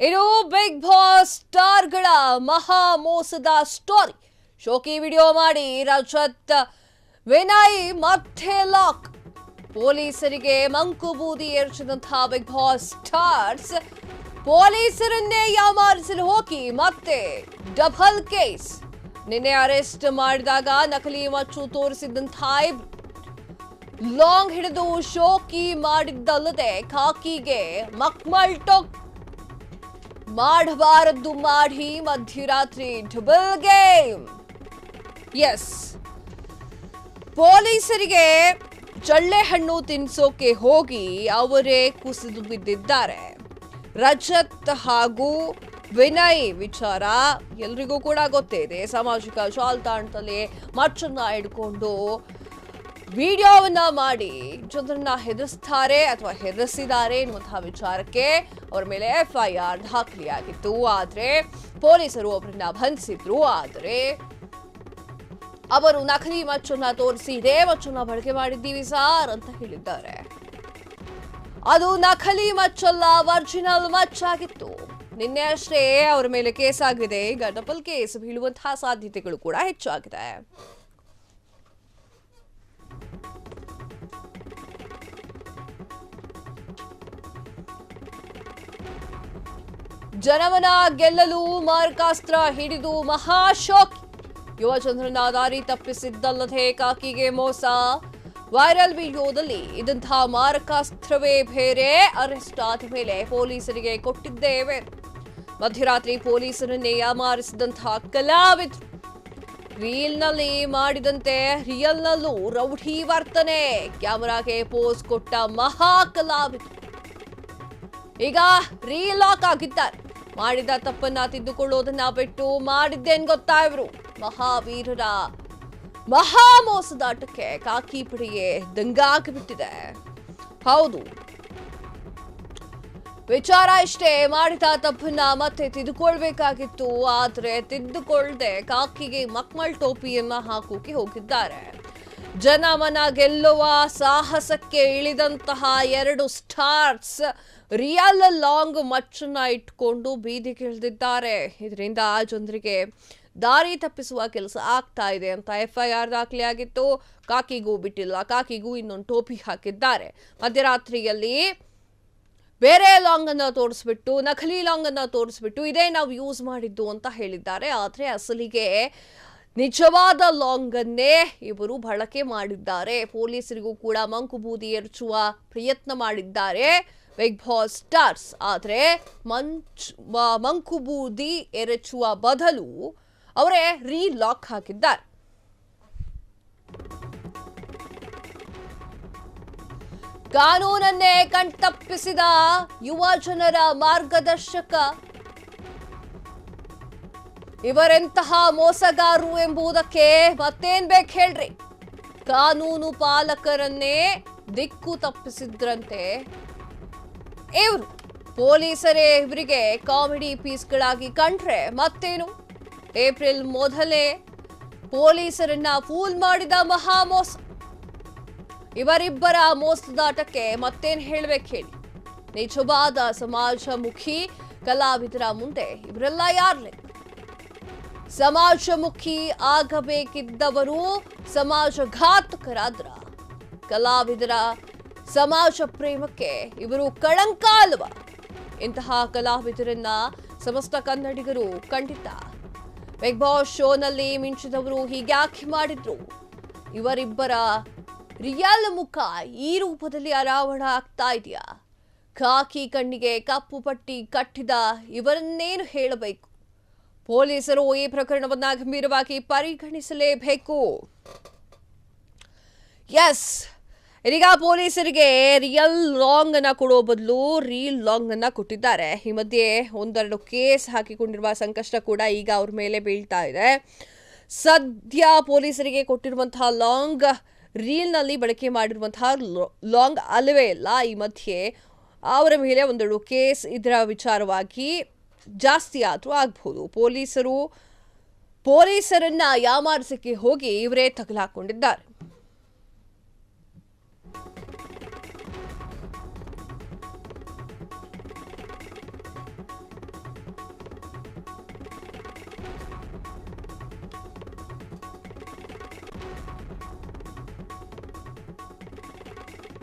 ಇನ್ನು big boss ಸ್ಟಾರ್ಗಳ ಮಹಾ ಮೋಸದ ಸ್ಟೋರಿ. ಶೋಕಿ ವಿಡಿಯೋ ಮಾಡಿ ರಜತ್ ವಿನಯ್ ಮತ್ತೆ ಲಾಕ್. ಪೊಲೀಸರಿಗೆ ಮಂಕು ಬೂದಿ ಎರಚಿದಂತಹ ಬಿಗ್ ಬಾಸ್ ಸ್ಟಾರ್ಸ್ ಪೊಲೀಸರನ್ನೇ ಯಾಮಾರಿಸಲು ಹೋಗಿ ಮತ್ತೆ ಡಬಲ್ ಕೇಸ್. ನಿನ್ನೆ ಅರೆಸ್ಟ್ ಮಾಡಿದಾಗ ನಕಲಿ ಮಚ್ಚು ತೋರಿಸಿದಂತಹ ಲಾಂಗ್ ಹಿಡಿದು ಶೋಕಿ ಮಾಡಿದ್ದಲ್ಲದೆ ಖಾಕಿಗೆ ಮಕ್ಮಲ್ ಟೊಕ್ ಮಾಡಬಾರದ್ದು ಮಾಡಿ ಮಧ್ಯರಾತ್ರಿ ಡಬಲ್ ಗೇಮ್. ಎಸ್, ಪೊಲೀಸರಿಗೆ ಚಳ್ಳೆ ಹಣ್ಣು ತಿನ್ಸೋಕೆ ಹೋಗಿ ಅವರೇ ಕುಸಿದು ಬಿದ್ದಿದ್ದಾರೆ. ರಜತ್ ಹಾಗೂ ವಿನಯ್ ವಿಚಾರ ಎಲ್ರಿಗೂ ಕೂಡ ಗೊತ್ತೇ ಇದೆ. ಸಾಮಾಜಿಕ ಜಾಲತಾಣದಲ್ಲಿ ಮಚ್ಚನ್ನ ಹಿಡ್ಕೊಂಡು ವಿಡಿಯೋವನ್ನ ಮಾಡಿ ಜನರನ್ನ ಹೆದರಿಸ್ತಾರೆ ಅಥವಾ ಹೆದರಿಸಿದ್ದಾರೆ ಎನ್ನುವಂತಹ ವಿಚಾರಕ್ಕೆ ಅವರ ಮೇಲೆ FIR ದಾಖಲೆಯಾಗಿತ್ತು. ಆದ್ರೆ ಪೊಲೀಸರು ಅವರನ್ನ ಬಂಧಿಸಿದ್ರು. ಆದರೆ ಅವರು ನಕಲಿ ಮಚ್ಚನ್ನ ತೋರಿಸಿ ಇದೇ ಮಚ್ಚನ್ನ ಬಳಕೆ ಮಾಡಿದ್ದೀವಿ ಸಾರ್ ಅಂತ ಹೇಳಿದ್ದಾರೆ. ಅದು ನಕಲಿ ಮಚ್ಚಲ್ಲ, ಒರಿಜಿನಲ್ ಮಚ್ಚಾಗಿತ್ತು. ನಿನ್ನೆ ಅಷ್ಟೇ ಅವರ ಮೇಲೆ ಕೇಸ್ ಆಗಿದೆ. ಈಗ ಡಬಲ್ ಕೇಸ್ ಬೀಳುವಂತಹ ಸಾಧ್ಯತೆಗಳು ಕೂಡ ಹೆಚ್ಚಾಗಿದೆ. ಜನವನ್ನ ಗೆಲ್ಲಲು ಮಾರಕಾಸ್ತ್ರ ಹಿಡಿದು ಮಹಾಶೋಕ್. ಯುವಚಂದ್ರನ ದಾರಿ ತಪ್ಪಿಸಿದ್ದಲ್ಲದೆ ಕಾಕಿಗೆ ಮೋಸ. ವೈರಲ್ ವಿಡಿಯೋದಲ್ಲಿ ಇದಂತಹ ಮಾರಕಾಸ್ತ್ರವೇ ಬೇರೆ. ಅರೆಸ್ಟ್ ಆದ ಮೇಲೆ ಪೊಲೀಸರಿಗೆ ಕೊಟ್ಟಿದ್ದೇವೆ. ಮಧ್ಯರಾತ್ರಿ ಪೊಲೀಸರನ್ನೇ ಯಾಮಾರಿಸಿದಂತಹ ಕಲಾವಿದರು. ರೀಲ್ನಲ್ಲಿ ಮಾಡಿದಂತೆ ರಿಯಲ್ನಲ್ಲೂ ರೌಡಿ ವರ್ತನೆ. ಕ್ಯಾಮೆರಾಗೆ ಪೋಸ್ ಕೊಟ್ಟ ಮಹಾ ಕಲಾವಿದರು ಈಗ ರೀಲ್ ಲಾಕ್ ಆಗಿದ್ದಾರೆ. ಮಾಡಿದ ತಪ್ಪನ್ನ ತಿದ್ದುಕೊಳ್ಳೋದನ್ನ ಬಿಟ್ಟು ಮಾಡಿದ್ದೇನ್ ಗೊತ್ತಾ ಇವರು ಮಹಾವೀರರ ಮಹಾ ಮೋಸದಾಟಕ್ಕೆ ಕಾಕಿ ಪಡೆಯೇ ದಂಗಾಗಿಬಿಟ್ಟಿದೆ. ಹೌದು, ವಿಚಾರ ಇಷ್ಟೇ, ಮಾಡಿದ ತಪ್ಪನ್ನ ಮತ್ತೆ ತಿದ್ದುಕೊಳ್ಬೇಕಾಗಿತ್ತು. ಆದ್ರೆ ತಿದ್ದುಕೊಳ್ಳದೆ ಕಾಕಿಗೆ ಮಕ್ಮಲ್ ಟೋಪಿಯನ್ನ ಹಾಕೋಕೆ ಹೋಗಿದ್ದಾರೆ. ಜನಮನ ಗೆಲ್ಲುವ ಸಾಹಸಕ್ಕೆ ಇಳಿದಂತಹ ಎರಡು ಸ್ಟಾರ್ಸ್ ರಿಯಲ್ ಲಾಂಗ್ ಮಚ್ಚನ್ನ ಇಟ್ಕೊಂಡು ಬೀದಿಗಿಳಿದಿದ್ದಾರೆ. ಇದರಿಂದ ಜನರಿಗೆ ದಾರಿ ತಪ್ಪಿಸುವ ಕೆಲಸ ಆಗ್ತಾ ಇದೆ ಅಂತ FIR ದಾಖಲೆಯಾಗಿತ್ತು. ಕಾಕಿಗೂ ಬಿಟ್ಟಿಲ್ಲ, ಕಾಕಿಗೂ ಇನ್ನೊಂದು ಟೋಪಿ ಹಾಕಿದ್ದಾರೆ. ಮಧ್ಯರಾತ್ರಿಯಲ್ಲಿ ಬೇರೆ ಲಾಂಗ್ ಅನ್ನ ತೋರಿಸ್ಬಿಟ್ಟು, ನಕಲಿ ಲಾಂಗ್ ಅನ್ನ ತೋರಿಸ್ಬಿಟ್ಟು ಇದೇ ನಾವು ಯೂಸ್ ಮಾಡಿದ್ದು ಅಂತ ಹೇಳಿದ್ದಾರೆ. ಆದ್ರೆ ಅಸಲಿಗೆ ನಿಜವಾದ ಲಾಂಗ್ ಅನ್ನೇ ಇವರು ಬಳಕೆ ಮಾಡಿದ್ದಾರೆ. ಪೊಲೀಸರಿಗೂ ಕೂಡ ಮಂಕು ಬೂದಿ ಎರಚುವ ಪ್ರಯತ್ನ ಮಾಡಿದ್ದಾರೆ ಬಿಗ್ ಬಾಸ್ ಸ್ಟಾರ್ಸ್. ಆದ್ರೆ ಮಂಕು ಬೂದಿ ಎರಚುವ ಬದಲು ಅವರೇ ರೀಲಾಕ್ ಹಾಕಿದ್ದಾರೆ. ಕಾನೂನನ್ನೇ ಕಣ್ತಪ್ಪಿಸಿದ ಯುವ ಜನರ ಮಾರ್ಗದರ್ಶಕ ಇವರೆಂತಹ ಮೋಸಗಾರರು ಎಂಬುದಕ್ಕೆ ಮತ್ತೇನ್ ಬೇಕು ಹೇಳ್ರಿ. ಕಾನೂನು ಪಾಲಕರನ್ನೇ ದಿಕ್ಕು ತಪ್ಪಿಸಿದ್ರಂತೆ ಇವರು. ಪೊಲೀಸರೇ ಇವರಿಗೆ ಕಾಮಿಡಿ ಪೀಸ್ಗಳಾಗಿ ಕಂಡ್ರೆ ಮತ್ತೇನು. ಏಪ್ರಿಲ್ ಮೊದಲೇ ಪೊಲೀಸರನ್ನ ಫೂಲ್ ಮಾಡಿದ ಮಹಾ ಮೋಸ. ಇವರಿಬ್ಬರ ಮೋಸದಾಟಕ್ಕೆ ಮತ್ತೇನ್ ಹೇಳ್ಬೇಕು ಹೇಳಿ. ನಿಜವಾದ ಸಮಾಜಮುಖಿ ಕಲಾವಿದರ ಮುಂದೆ ಇವರೆಲ್ಲ ಯಾರ್ಲೆ? ಸಮಾಜಮುಖಿ ಆಗಬೇಕಿದ್ದವರು ಸಮಾಜಘಾತಕರಾದ್ರ ಕಲಾವಿದರ ಸಮಾಜ ಪ್ರೇಮಕ್ಕೆ ಇವರು ಕಳಂಕ ಅಲ್ವಾ? ಇಂತಹ ಕಲಾವಿದರನ್ನ ಸಮಸ್ತ ಕನ್ನಡಿಗರು ಕಂಡಿದ್ದ. ಬಿಗ್ ಬಾಸ್ ಶೋನಲ್ಲಿ ಮಿಂಚಿದವರು ಹೀಗ್ಯಾಕೆ ಮಾಡಿದ್ರು? ಇವರಿಬ್ಬರ ರಿಯಲ್ ಮುಖ ಈ ರೂಪದಲ್ಲಿ ಅನಾವರಣ ಆಗ್ತಾ ಇದೆಯಾ? ಖಾಕಿ ಕಣ್ಣಿಗೆ ಕಪ್ಪು ಪಟ್ಟಿ ಕಟ್ಟಿದ ಇವರನ್ನೇನು ಹೇಳಬೇಕು? ಪೊಲೀಸರು ಈ ಪ್ರಕರಣವನ್ನ ಗಂಭೀರವಾಗಿ ಪರಿಗಣಿಸಲೇಬೇಕು. ಎಸ್, ಇದೀಗ ಪೊಲೀಸರಿಗೆ ರಿಯಲ್ ಲಾಂಗ್ ಅನ್ನ ಕೊಡೋ ಬದಲು ರೀಲ್ ಲಾಂಗ್ ಅನ್ನ ಕೊಟ್ಟಿದ್ದಾರೆ. ಈ ಮಧ್ಯೆ ಒಂದೆರಡು ಕೇಸ್ ಹಾಕಿಕೊಂಡಿರುವ ಸಂಕಷ್ಟ ಕೂಡ ಈಗ ಅವ್ರ ಮೇಲೆ ಬೀಳ್ತಾ ಇದೆ. ಸದ್ಯ ಪೊಲೀಸರಿಗೆ ಕೊಟ್ಟಿರುವಂತಹ ಲಾಂಗ್ ರೀಲ್ನಲ್ಲಿ ಬಳಕೆ ಮಾಡಿರುವಂತಹ ಲಾಂಗ್ ಅಲ್ಲವೇ ಇಲ್ಲ. ಈ ಮಧ್ಯೆ ಅವರ ಮೇಲೆ ಒಂದೆರಡು ಕೇಸ್ ಇದರ ವಿಚಾರವಾಗಿ ಜಾಸ್ತಿ ಆದರೂ ಆಗ್ಬಹುದು. ಪೊಲೀಸರನ್ನ ಯಾಮಾರಿಸಕ್ಕೆ ಹೋಗಿ ಇವರೇ ತಗಲಾಕೊಂಡಿದ್ದಾರೆ.